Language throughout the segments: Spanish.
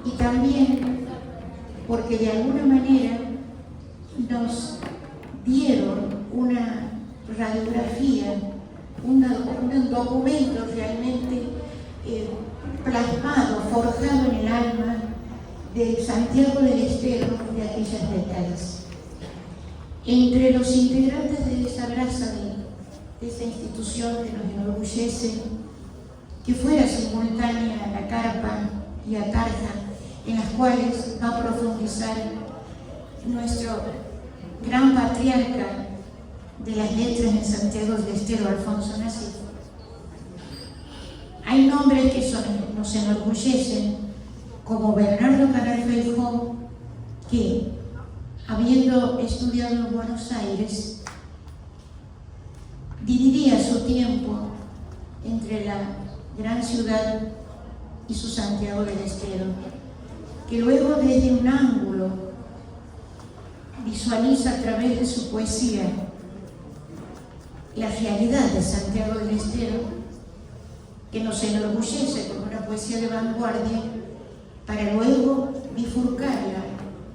y también porque de alguna manera nos dieron una radiografía, un documento realmente plasmado, forjado en el alma de Santiago del Estero de aquellas décadas. Entre los integrantes de esa brasa, de esa institución que nos enorgullece, que fuera simultánea a la Carpa y a Tarja, en las cuales va a profundizar nuestro gran patriarca de las letras en Santiago del Estero, Alfonso Nasif. Hay nombres que nos enorgullecen, como Bernardo Canal Feijó, que, habiendo estudiado en Buenos Aires, dividía su tiempo entre la gran ciudad y su Santiago del Estero, que luego desde un ángulo visualiza a través de su poesía la realidad de Santiago del Estero, que nos enorgullece como una poesía de vanguardia, para luego bifurcarla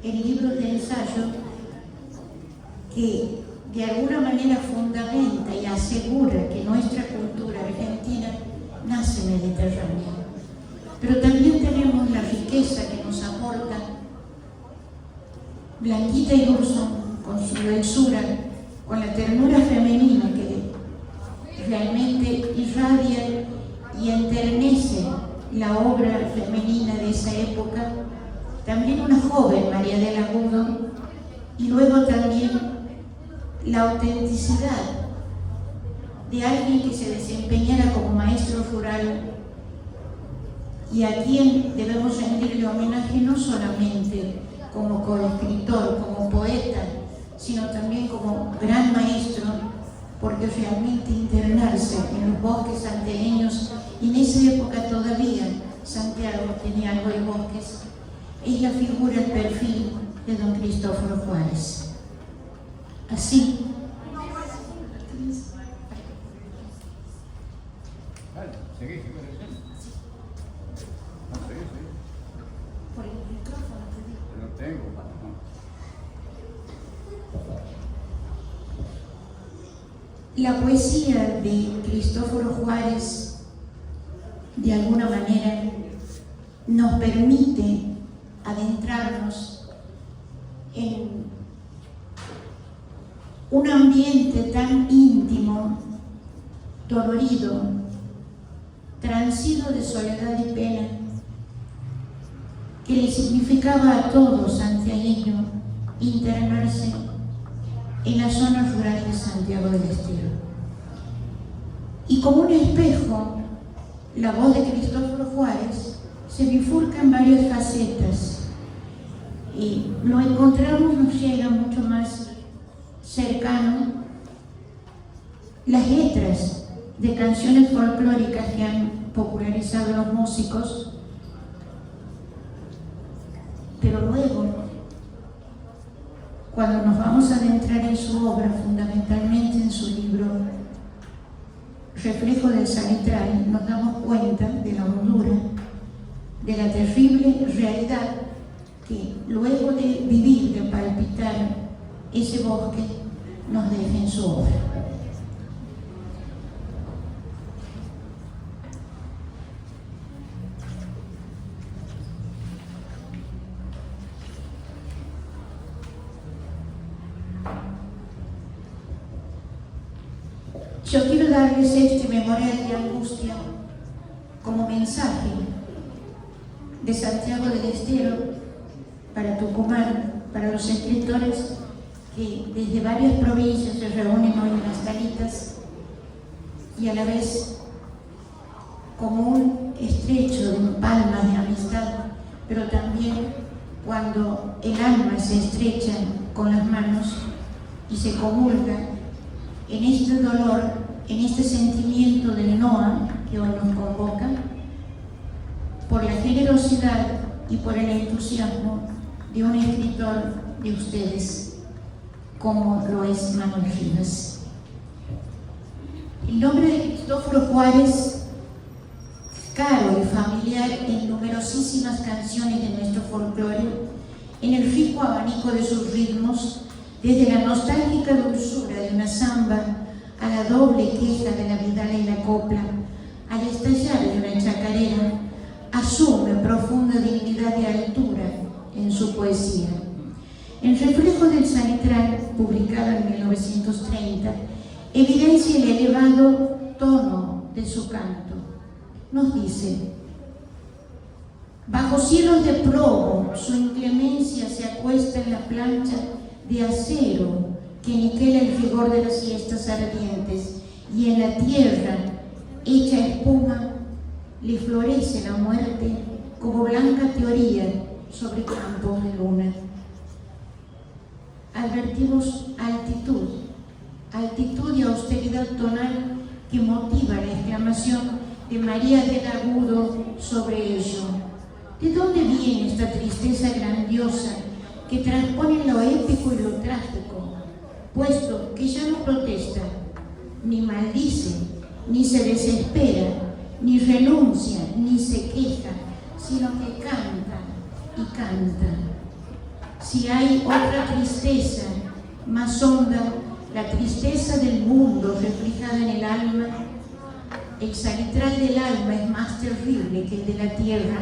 en libros de ensayo que de alguna manera fundamenta y asegura que nuestra cultura argentina nace mediterránea. Pero también tenemos la riqueza que nos aporta Blanquita Irurzun, con su dulzura, con la ternura femenina que realmente irradia y enternece la obra femenina de esa época. También una joven, María del Agudo, y luego también la autenticidad de alguien que se desempeñara como maestro rural y a quien debemos rendirle homenaje no solamente como coescritor, como poeta, sino también como gran maestro, porque realmente internarse en los bosques santiagueños, y en esa época todavía Santiago tenía algo de bosques, ella figura el perfil de don Cristóforo Juárez. Así, por el micrófono te digo. Lo tengo. La poesía de Cristóforo Juárez, de alguna manera, nos permite adentrarnos en un ambiente tan íntimo, dolorido, transido de soledad y pena, que le significaba a todo santiagueño internarse en las zonas rurales de Santiago del Estero. Y como un espejo, la voz de Cristóforo Juárez se bifurca en varias facetas y lo encontramos, nos llega mucho más cercano las letras de canciones folclóricas que han popularizado los músicos, pero luego, cuando nos vamos a adentrar en su obra, fundamentalmente en su libro Reflejo del Salitral, nos damos cuenta de la hondura, de la terrible realidad que luego de vivir, de palpitar ese bosque, nos deja en su obra. Yo quiero darles este memorial de angustia como mensaje de Santiago del Estero para Tucumán, para los escritores que desde varias provincias se reúnen hoy en las Talitas, y a la vez como un estrecho de palmas de amistad, pero también cuando el alma se estrecha con las manos y se comulga en este dolor, en este sentimiento del Noa que hoy nos convoca, por la generosidad y por el entusiasmo de un escritor de ustedes, como lo es Manuel Rivas. El nombre de Cristóforo Juárez caro y familiar en numerosísimas canciones de nuestro folclore, en el rico abanico de sus ritmos, desde la nostálgica dulzura de una samba a la doble queja de la vidala y la copla, al estallar de una chacarera, asume profunda dignidad y altura en su poesía. En Reflejo del Salitral, publicado en 1930, evidencia el elevado tono de su canto. Nos dice: bajo cielos de plomo, su inclemencia se acuesta en la plancha de acero que niquela el rigor de las siestas ardientes, y en la tierra, hecha espuma, le florece la muerte como blanca teoría sobre campos de luna. Advertimos altitud y austeridad tonal que motiva la exclamación de María del Agudo sobre ello. ¿De dónde viene esta tristeza grandiosa que transpone lo épico y lo trágico, puesto que ya no protesta, ni maldice, ni se desespera, ni renuncia, ni se queja, sino que canta y canta? Si hay otra tristeza más honda, la tristeza del mundo reflejada en el alma, el salitral del alma es más terrible que el de la tierra,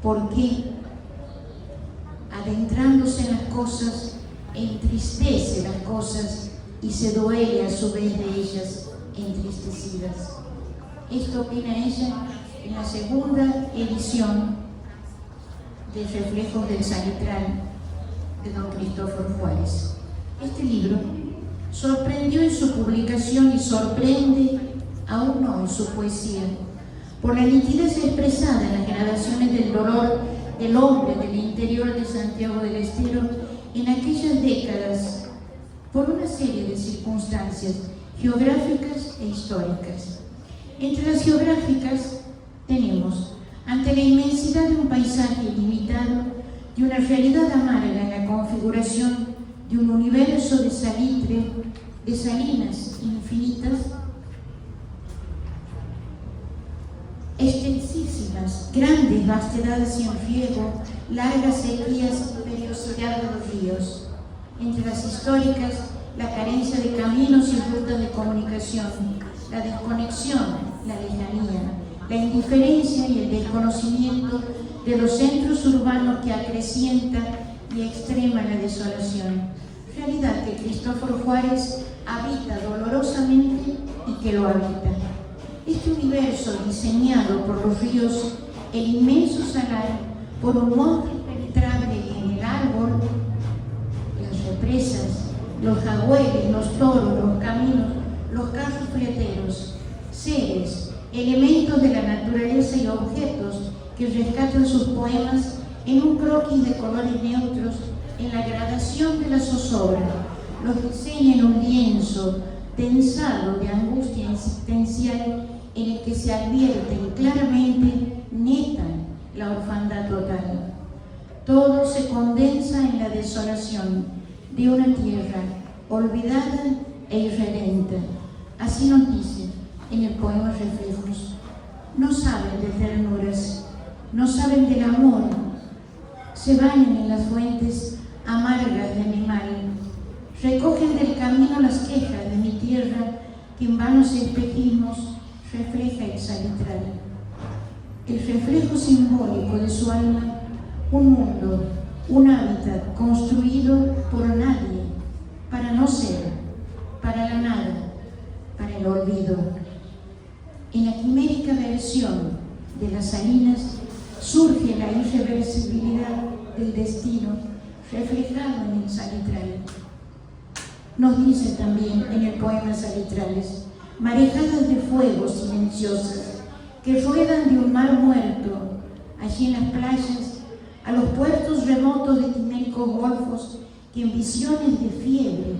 porque adentrándose en las cosas, entristece las cosas y se duele a su vez de ellas entristecidas. Esto opina ella en la segunda edición de Reflejos del Salitral de don Cristóforo Juárez. Este libro sorprendió en su publicación y sorprende aún hoy su poesía por la nitidez expresada en las gradaciones del dolor del hombre del interior de Santiago del Estero en aquellas décadas, por una serie de circunstancias geográficas e históricas. Entre las geográficas tenemos, ante la inmensidad de un paisaje ilimitado, de una realidad amarga en la configuración de un universo de salitre, de salinas infinitas, extensísimas, grandes vastedades sin riego, largas sequías y periodicidad de los ríos. Entre las históricas, la carencia de caminos y rutas de comunicación, la desconexión, la lejanía, la indiferencia y el desconocimiento de los centros urbanos que acrecienta y extrema la desolación. Realidad que Cristóforo Juárez habita dolorosamente y que lo habita. Este universo diseñado por los ríos, el inmenso salar, por un monte impenetrable en el árbol, las represas, los jagüeles, los toros, los caminos, los carros fleteros, seres, elementos de la naturaleza y objetos que rescatan sus poemas en un croquis de colores neutros, en la gradación de la zozobra, los diseña en un lienzo tensado de angustia existencial en el que se advierten claramente, neta, la orfandad total. Todo se condensa en la desolación de una tierra olvidada e irredenta. Así nos dice en el poema Reflejos. No saben de ternuras, no saben del amor, se bañan en las fuentes amargas de mi mal, recogen del camino las quejas de mi tierra que en vanos espejismos refleja el salitral. El reflejo simbólico de su alma, un mundo, un hábitat construido por nadie, para no ser, para la nada, para el olvido. En la quimérica versión de las salinas surge la irreversibilidad del destino reflejado en el salitral. Nos dice también en el poema Salitrales: marejadas de fuego silenciosas que ruedan de un mar muerto allí en las playas a los puertos remotos de timélicos golfos que en visiones de fiebre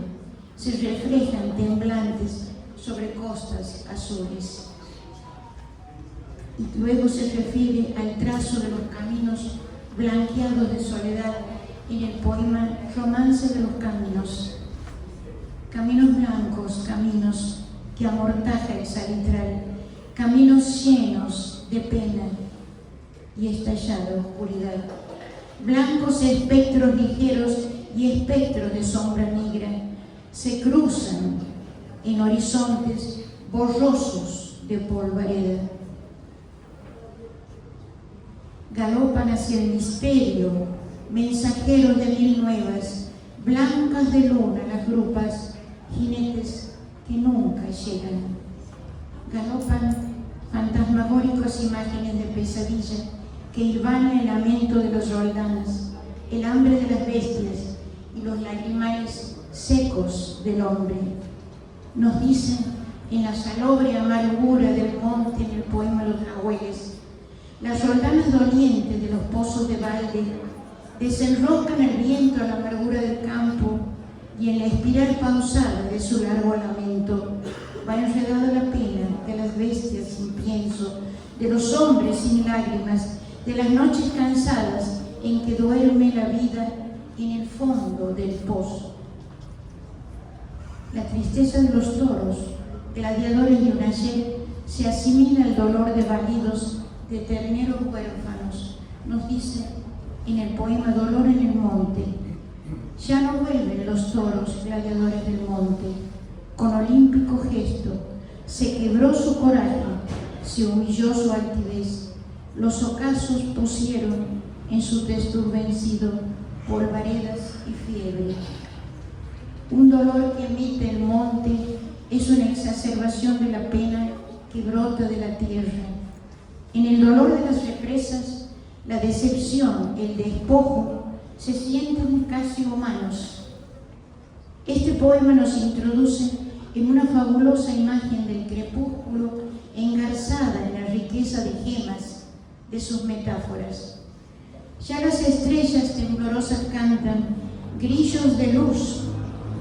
se reflejan temblantes sobre costas azules. Y luego se refiere al trazo de los caminos blanqueados de soledad en el poema Romance de los Caminos. Caminos blancos, caminos que amortaja el salitral, caminos llenos de pena y estallada oscuridad. Blancos espectros ligeros y espectros de sombra negra se cruzan en horizontes borrosos de polvareda. Galopan hacia el misterio, mensajeros de mil nuevas, blancas de luna las grupas, jinetes que nunca llegan. Galopan fantasmagóricas imágenes de pesadilla que hilvanan el lamento de los roldanes, el hambre de las bestias y los lagrimales secos del hombre. Nos dicen en la salobre amargura del monte en el poema Los Nahueles, las roldanas dolientes de los pozos de balde desenroscan el viento a la amargura del campo y en la espiral pausada de su largo lamento va enredada la pena de las bestias sin pienso, de los hombres sin lágrimas, de las noches cansadas en que duerme la vida en el fondo del pozo. La tristeza de los toros, gladiadores de un ayer, se asimila al dolor de balidos de terneros huérfanos. Nos dice en el poema Dolor en el monte: ya no vuelven los toros gladiadores del monte. Con olímpico gesto se quebró su coraje, se humilló su altivez. Los ocasos pusieron en su testur vencido polvaredas y fiebre. Un dolor que emite el monte es una exacerbación de la pena que brota de la tierra. En el dolor de las represas, la decepción, el despojo, se sienten casi humanos. Este poema nos introduce en una fabulosa imagen del crepúsculo engarzada en la riqueza de gemas de sus metáforas. Ya las estrellas temblorosas cantan grillos de luz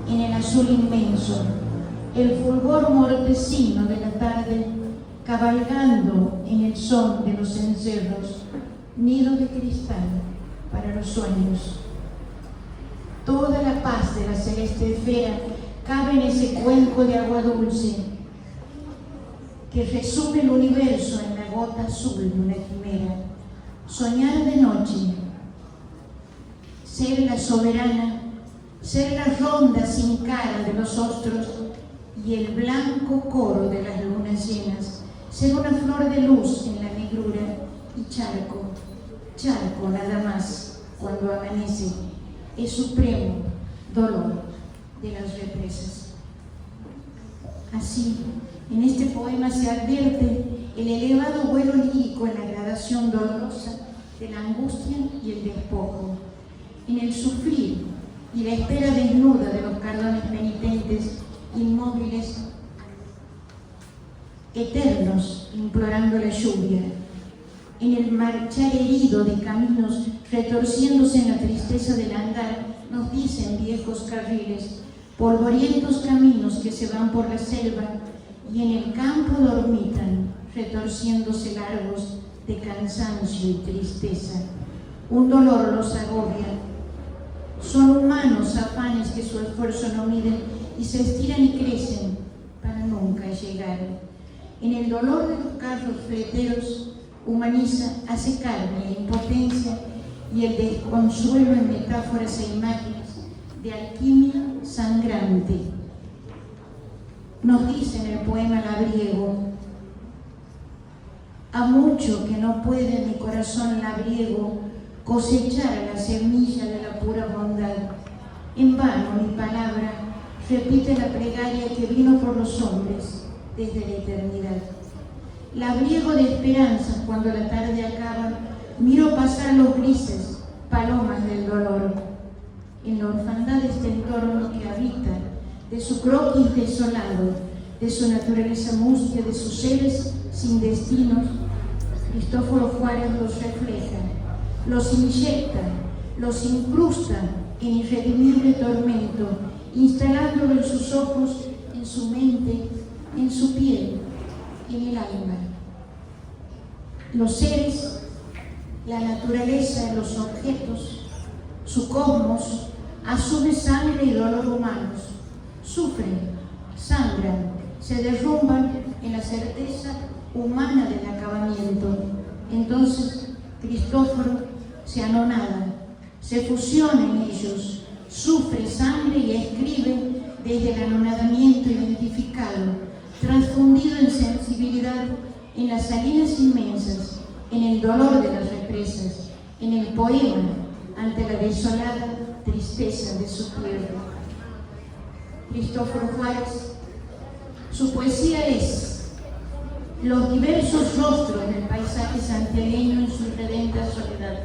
en el azul inmenso, el fulgor mortecino de la tarde cabalgando en el son de los encerros, nido de cristal para los sueños. Toda la paz de la celeste esfera cabe en ese cuenco de agua dulce que resume el universo en la gota azul de una quimera. Soñar de noche, ser la soberana, ser la ronda sin cara de los ostros y el blanco coro de las lunas llenas, ser una flor de luz en la negrura y charco nada más cuando amanece, es supremo dolor de las represas. Así, en este poema se advierte el elevado vuelo lírico en la gradación dolorosa de la angustia y el despojo, en el sufrir y la espera desnuda de los cardones penitentes, inmóviles, eternos, implorando la lluvia, en el marchar herido de caminos retorciéndose en la tristeza del andar, nos dicen viejos carriles, polvorientos caminos que se van por la selva y en el campo dormitan, retorciéndose largos de cansancio y tristeza. Un dolor los agobia. Son humanos afanes que su esfuerzo no miden y se estiran y crecen para nunca llegar. En el dolor de los carros fleteros humaniza, hace carne la impotencia y el desconsuelo en metáforas e imágenes de alquimia sangrante. Nos dice en el poema labriego: a mucho que no puede mi corazón labriego cosechar la semilla de la pura bondad. En vano mi palabra repite la plegaria que vino por los hombres desde la eternidad. Labriego de esperanzas cuando la tarde acaba, miro pasar los grises palomas del dolor. En la orfandad de este entorno que habita, de su croquis desolado, de su naturaleza mustia, de sus seres sin destinos, Cristóforo Juárez los refleja, los inyecta, los incrusta en irredimible tormento, instalándolo en sus ojos, en su mente, en su piel, en el alma. Los seres, la naturaleza, los objetos, su cosmos, asume sangre y dolor humanos, sufren, sangran, se derrumban en la certeza humana del acabamiento. Entonces Cristóforo se anonada, se fusiona en ellos, sufre sangre y escribe desde el anonadamiento identificado, transfundido en sensibilidad en las salinas inmensas, en el dolor de las represas, en el poema ante la desolada tristeza de su tierra. Cristóforo Juárez, su poesía es los diversos rostros del paisaje santiagueño en su redenta soledad,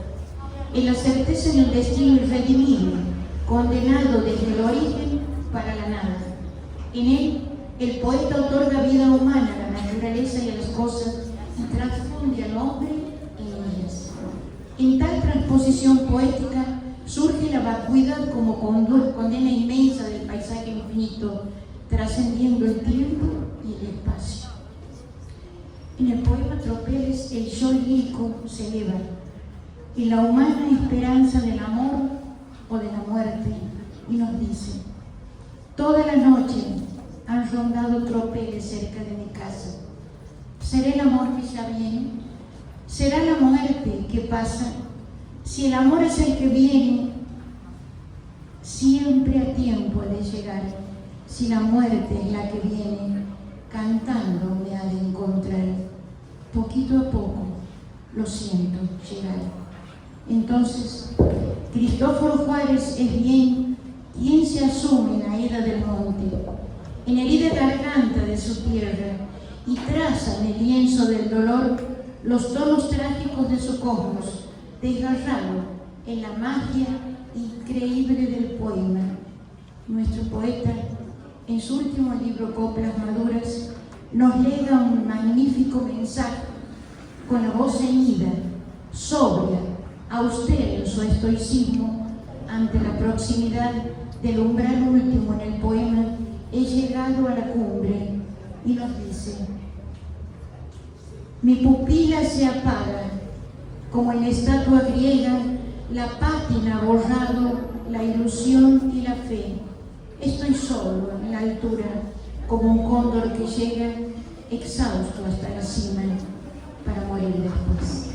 en la certeza de un destino irredimible, condenado desde el origen para la nada. En él, el poeta otorga vida humana a la naturaleza y a las cosas y transfunde al hombre en ellas. En tal transposición poética surge la vacuidad como condena inmensa del paisaje infinito, trascendiendo el tiempo y el espacio. En el poema Tropeles, el yo lírico se eleva y la humana esperanza del amor o de la muerte, y nos dice: toda la noche han rondado tropeles cerca de mi casa. ¿Será el amor que ya viene? ¿Será la muerte que pasa? Si el amor es el que viene, siempre a tiempo ha de llegar. Si la muerte es la que viene, cantando me ha de encontrar. Poquito a poco, lo siento, llegar. Entonces, Cristóforo Juárez es bien quien se asume en la herida del monte, en la herida garganta de su tierra, y traza en el lienzo del dolor los tonos trágicos de su cosmos, desgarrado en la magia increíble del poema. Nuestro poeta, en su último libro Coplas Maduras, nos lega un magnífico mensaje con la voz ceñida, sobria, austera en su estoicismo ante la proximidad del umbral último en el poema. He llegado a la cumbre, y nos dice: mi pupila se apaga, como en la estatua griega la pátina ha borrado la ilusión y la fe. Estoy solo en la altura, como un cóndor que llega exhausto hasta la cima para morir después.